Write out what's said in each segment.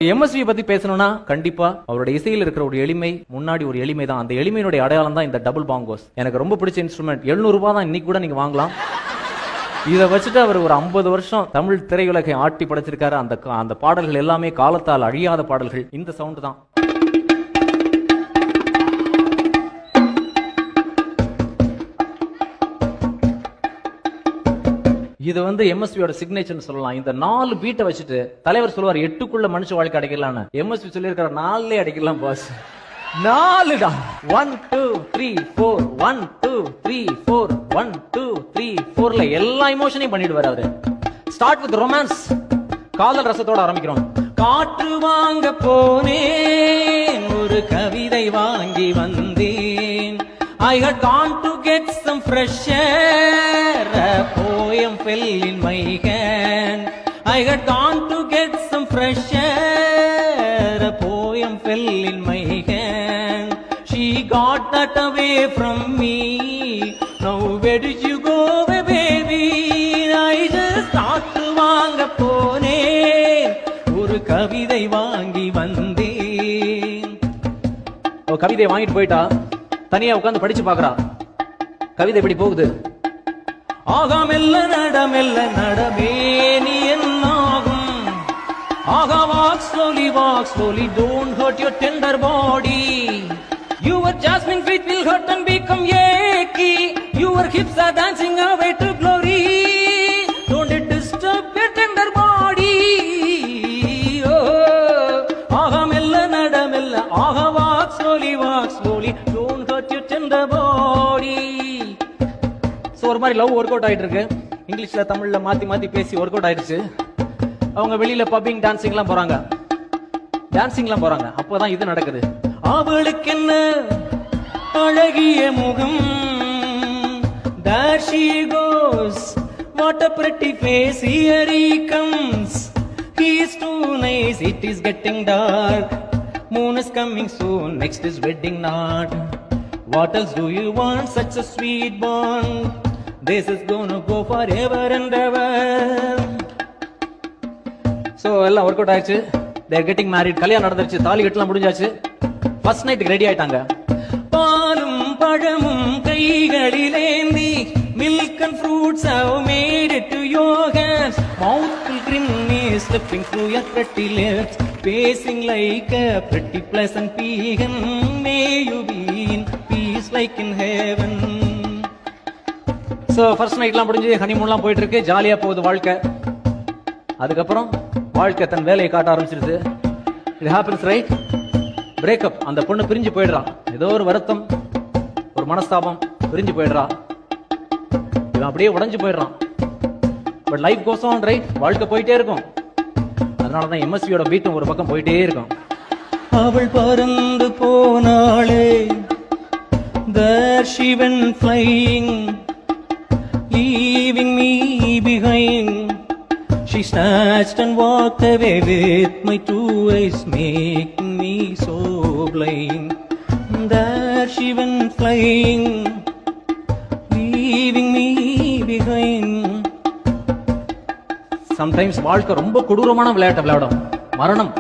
MSV பத்தி பேசணும்னா கண்டிப்பா அவருடைய இசையில் இருக்கிற ஒரு எளிமை, முன்னாடி ஒரு எளிமை தான். அந்த எளிமையினுடைய அடையாளம் தான் இந்த டபுள் பாங்கோஸ். எனக்கு ரொம்ப பிடிச்ச இன்ஸ்ட்ருமெண்ட். 700 ரூபாய் தான், இன்னைக்கு கூட நீங்க வாங்கலாம். இதை வச்சுட்டு அவர் ஒரு 50 வருஷம் தமிழ் திரையுலகை ஆட்டி படைச்சிருக்காரு. அந்த பாடல்கள் எல்லாமே காலத்தால் அழியாத பாடல்கள். இந்த சவுண்ட் தான். இது வந்து எம்எஸ்வியோட சிக்னேச்சர்னு சொல்லலாம். இந்த 4 பீட்டை வச்சுட்டு தலைவர் சொல்லுவார் 8க்குள்ள மனுஷ வாழ்க்கை அடைக்கலாம்னு. எம்எஸ்வி சொல்லியிருக்கிற 4லே அடைக்கலாம் பாஸ். 4 தான். 1 2 3 4 1 2 3 4 1 2 3 4ல எல்லா இமோஷனையும் பண்ணிடுவார் அவரு. Start with romance. காதல் ரசத்தோட ஆரம்பிக்கிறோம். காற்று வாங்க போனேன், ஒரு கவிதை வாங்கி வந்தேன். I had gone to get some fresh air, a poem fell in my hand. I had gone to get some fresh air, a poem fell in my hand. She got that away from me. Now where did you go away, baby? I just thought to vaanga pone, oru kavidai vaangi vandeen. ஓ கவிதை வாங்கிட்டு போயிட்டா, தனியா உட்கார்ந்து படிச்சு பாக்குறா. கவிதை எப்படி போகுது? ஆகா மெல்ல நடமே நீ என்னாகும். ஆகா walk slowly, don't hurt your tender body. Your jasmine feet will hurt and become achy. Your hips are dancing away to glory. Don't it disturb your tender body. Oh, ஆகா மெல்ல ஆகா walk slowly, don't hurt your tender body. So ஒரு மாதிரி love work out ஆயிட்டு இருக்கு. இங்கிலீஷ்ல தமிழ்ல மாத்தி பேசி ஒர்க் அவுட் ஆயிடுச்சு. அவங்க வெளியில பப்பிங் டான்சிங்லாம் போறாங்க. அப்பதான் இது நடக்குது. அவளுக்கு என்ன அழகிய முகம். There she goes, what a pretty face. Here he comes, he is too nice. It is getting dark, moon is coming soon, next is wedding night. What else do you want? Such a sweet bond, this is gonna go forever and ever. So எல்லாம் work out ஆயிடுச்சு. they are getting married. கல்யாணம் நடந்துருச்சு, தாலி கட்டலாம் முடிஞ்சாச்சு. First நைட்டுக்கு ready ஆயிட்டாங்க. பாலும் பழமும் கைகளிலேந்தி, milk and fruits have made it to your hands. Mouthful grin is slipping through your pretty lips, pacing like a pretty pleasant pecan. May you be in peace like in heaven. So first நைட்லாம் முடிஞ்சு ஹனிமூன்லாம் போயிட்டு இருக்கு. ஜாலியா போகுது வாழ்க்கை. அதுக்கப்புறம் வாழ்க்கை தன் வேலையை காட்ட ஆரம்பிச்சிருது. இது ஹேப்பன்ஸ் ரைட். பிரேக்கப். அந்த பொண்ணு பிரிஞ்சு போயிடுறான். ஏதோ ஒரு வருத்தம், ஒரு மனஸ்தாபம், பிரிஞ்சு போயிடுறா. இவன் அப்படியே உடைஞ்சு போயிடுறான். But life goes on right. வாழ்க்கை போயிட்டே இருக்கும். அதனாலதான் எம்எஸ்வியோட பீட்டும் ஒரு பக்கம் போயிட்டே இருக்கும். அவள் பறந்து போனாளே, there she went flying, leaving me behind. She snatched and walked away with my two eyes, making me so blind. There she went flying, leaving me behind. Sometimes வாழ்க்கை ரொம்ப கொடூரமான விளையாட்டு விளையாடும். மரணம்,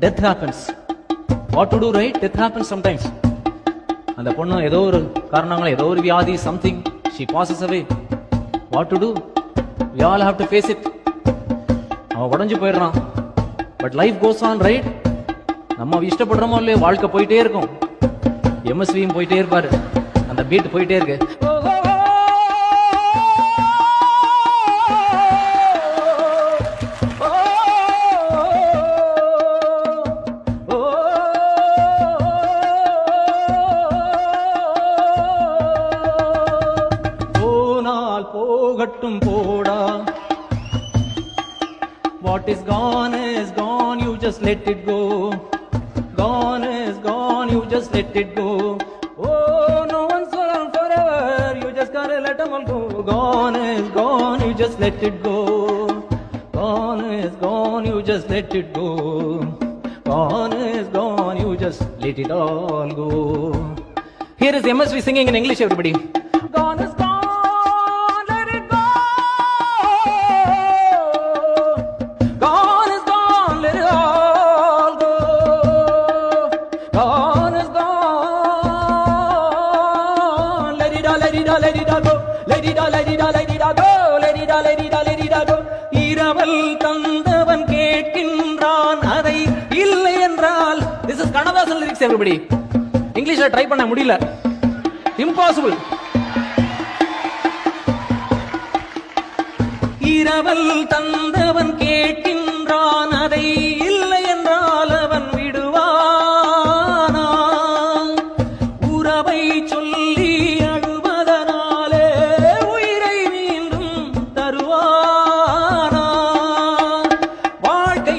death happens. What to do, right? Death happens sometimes. அந்த பொண்ணு ஏதோ ஒரு காரணங்கள், ஏதோ ஒரு வியாதி, something, she passes away. What to do? We all have to face it. அவன் உடைஞ்சு போயிடுறான். But life goes on right. நம்ம இஷ்டப்படுறோமோ இல்லையோ வாழ்க்கை போயிட்டே இருக்கும். எம்எஸ்வியும் போயிட்டே இருப்பாரு. அந்த பீட் போயிட்டே இருக்கு. போனால் போகட்டும் போடா. What is gone, you just let it go. Gone is gone, you just let it go. Oh, no one's around forever, you just gotta let them all go. Gone is gone, you just let it go. Gone is gone, you just let it go. Gone is gone, you just let it all go. Here is MSV singing in English, everybody. Gone is gone. Gone is gone, let it all mathematics everybody. இங்கிலீஷ்ல try பண்ண முடியல. Impossible. இரவல் தந்தவன் கேட்கின்றான், அதை இல்லை என்றால் அவன் விடுவானா? உறவை சொல்லி அழுவதனாலே உயிரை மீண்டும் தருவானா? வாழ்க்கை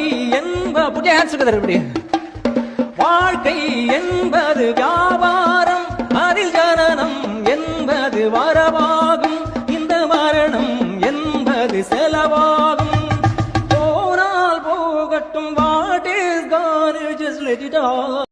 வாழ்க்கை என்பது வியாபாரம், அதில் ஜனனம் என்பது வரவாகும், இந்த மரணம் என்பது செலவாகும். போனால் போகட்டும், what is gone, just let it all.